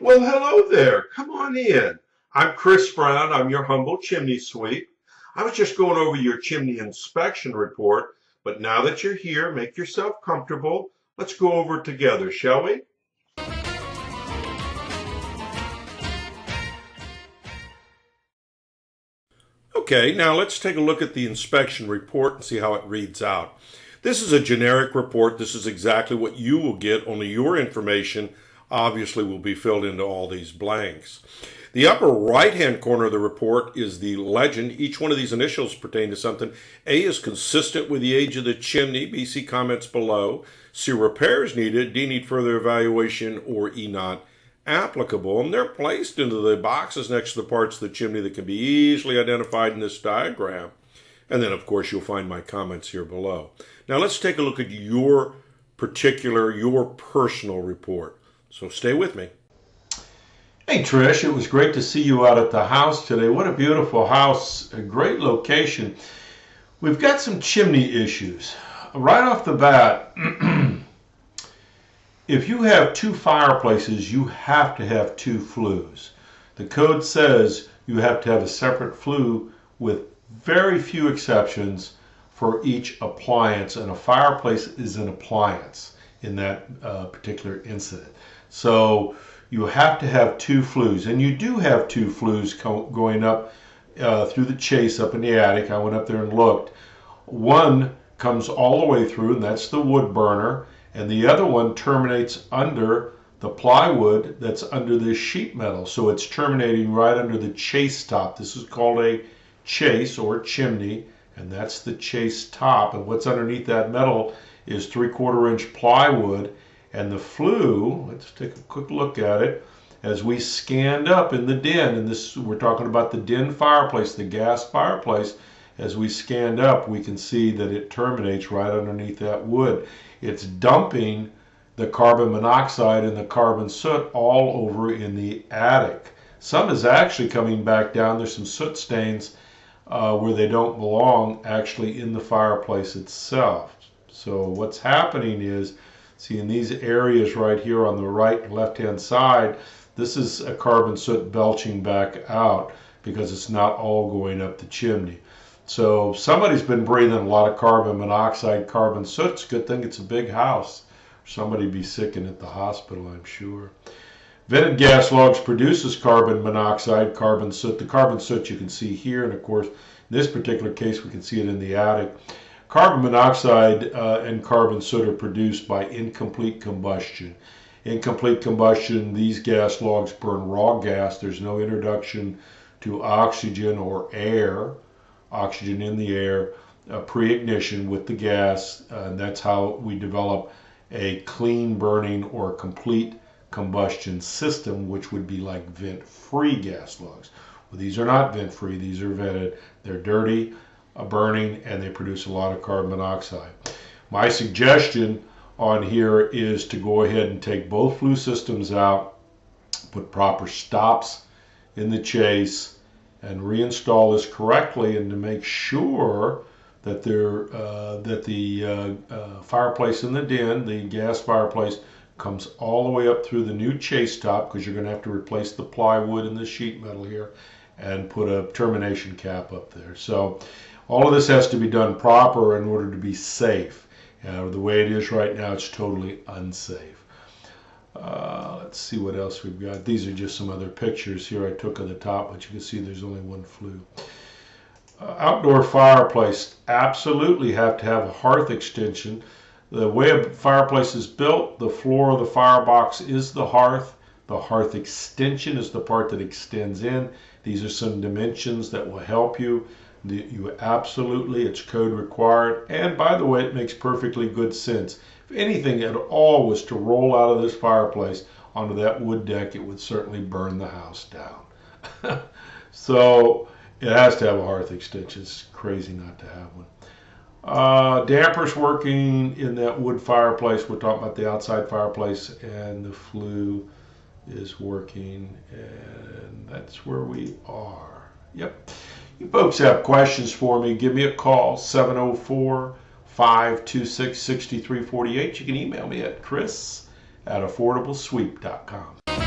Well, hello there. Come on in. I'm Chris Brown. I'm your humble chimney sweep. I was just going over your chimney inspection report, but now that you're here, make yourself comfortable. Let's go over it together, shall we? Okay, now let's take a look at the inspection report and see how it reads out. This is a generic report. This is exactly what you will get, only your information obviously will be filled into all these blanks. The upper right-hand corner of the report is the legend. Each one of these initials pertain to something. A is consistent with the age of the chimney. B, see comments below. C, repairs needed. D, need further evaluation. Or E, not applicable. And they're placed into the boxes next to the parts of the chimney that can be easily identified in this diagram. And then, of course, you'll find my comments here below. Now, let's take a look at your personal report. So stay with me. Hey Trish, it was great to see you out at the house today. What a beautiful house, a great location. We've got some chimney issues. Right off the bat, if you have two fireplaces, you have to have two flues. The code says you have to have a separate flue with very few exceptions for each appliance, and a fireplace is an appliance in that particular incident. So you have to have two flues, and you do have two flues going up through the chase up in the attic. I went up there and looked. One comes all the way through, and that's the wood burner, and the other one terminates under the plywood that's under this sheet metal. So it's terminating right under the chase top. This is called a chase or chimney, and that's the chase top. And what's underneath that metal is 3/4 inch plywood. And the flue, let's take a quick look at it. As we scanned up in the den, and this we're talking about the den fireplace, the gas fireplace, as we scanned up, we can see that it terminates right underneath that wood. It's dumping the carbon monoxide and the carbon soot all over in the attic. Some is actually coming back down. There's some soot stains where they don't belong, actually in the fireplace itself. So what's happening is, see in these areas right here on the right and left hand side, this is a carbon soot belching back out because it's not all going up the chimney. So somebody's been breathing a lot of carbon monoxide, carbon soot. It's a good thing it's a big house. Somebody'd be sicking at the hospital, I'm sure. Vented gas logs produces carbon monoxide, carbon soot. The carbon soot you can see here, and of course in this particular case we can see it in the attic. Carbon monoxide and carbon soot are produced by incomplete combustion. Incomplete combustion, these gas logs burn raw gas. There's no introduction to oxygen or air, oxygen in the air, pre-ignition with the gas. And that's how we develop a clean burning or complete combustion system, which would be like vent-free gas logs. Well, these are not vent-free, these are vented. They're dirty, burning, and they produce a lot of carbon monoxide. My suggestion on here is to go ahead and take both flue systems out, put proper stops in the chase, and reinstall this correctly, and to make sure that the fireplace in the den, the gas fireplace, comes all the way up through the new chase top, because you're going to have to replace the plywood and the sheet metal here and put a termination cap up there. So all of this has to be done proper in order to be safe. The way it is right now, it's totally unsafe. Let's see what else we've got. These are just some other pictures here I took of the top, but you can see there's only one flue. Outdoor fireplace, absolutely have to have a hearth extension. The way a fireplace is built, the floor of the firebox is the hearth. The hearth extension is the part that extends in. These are some dimensions that will help you. You absolutely, it's code required. And by the way, it makes perfectly good sense. If anything at all was to roll out of this fireplace onto that wood deck, it would certainly burn the house down. So it has to have a hearth extension. It's crazy not to have one. Dampers working in that wood fireplace. We're talking about the outside fireplace, and the flue is working, and that's where we are. Yep. You folks have questions for me, give me a call, 704-526-6348. You can email me at chris@affordablesweep.com.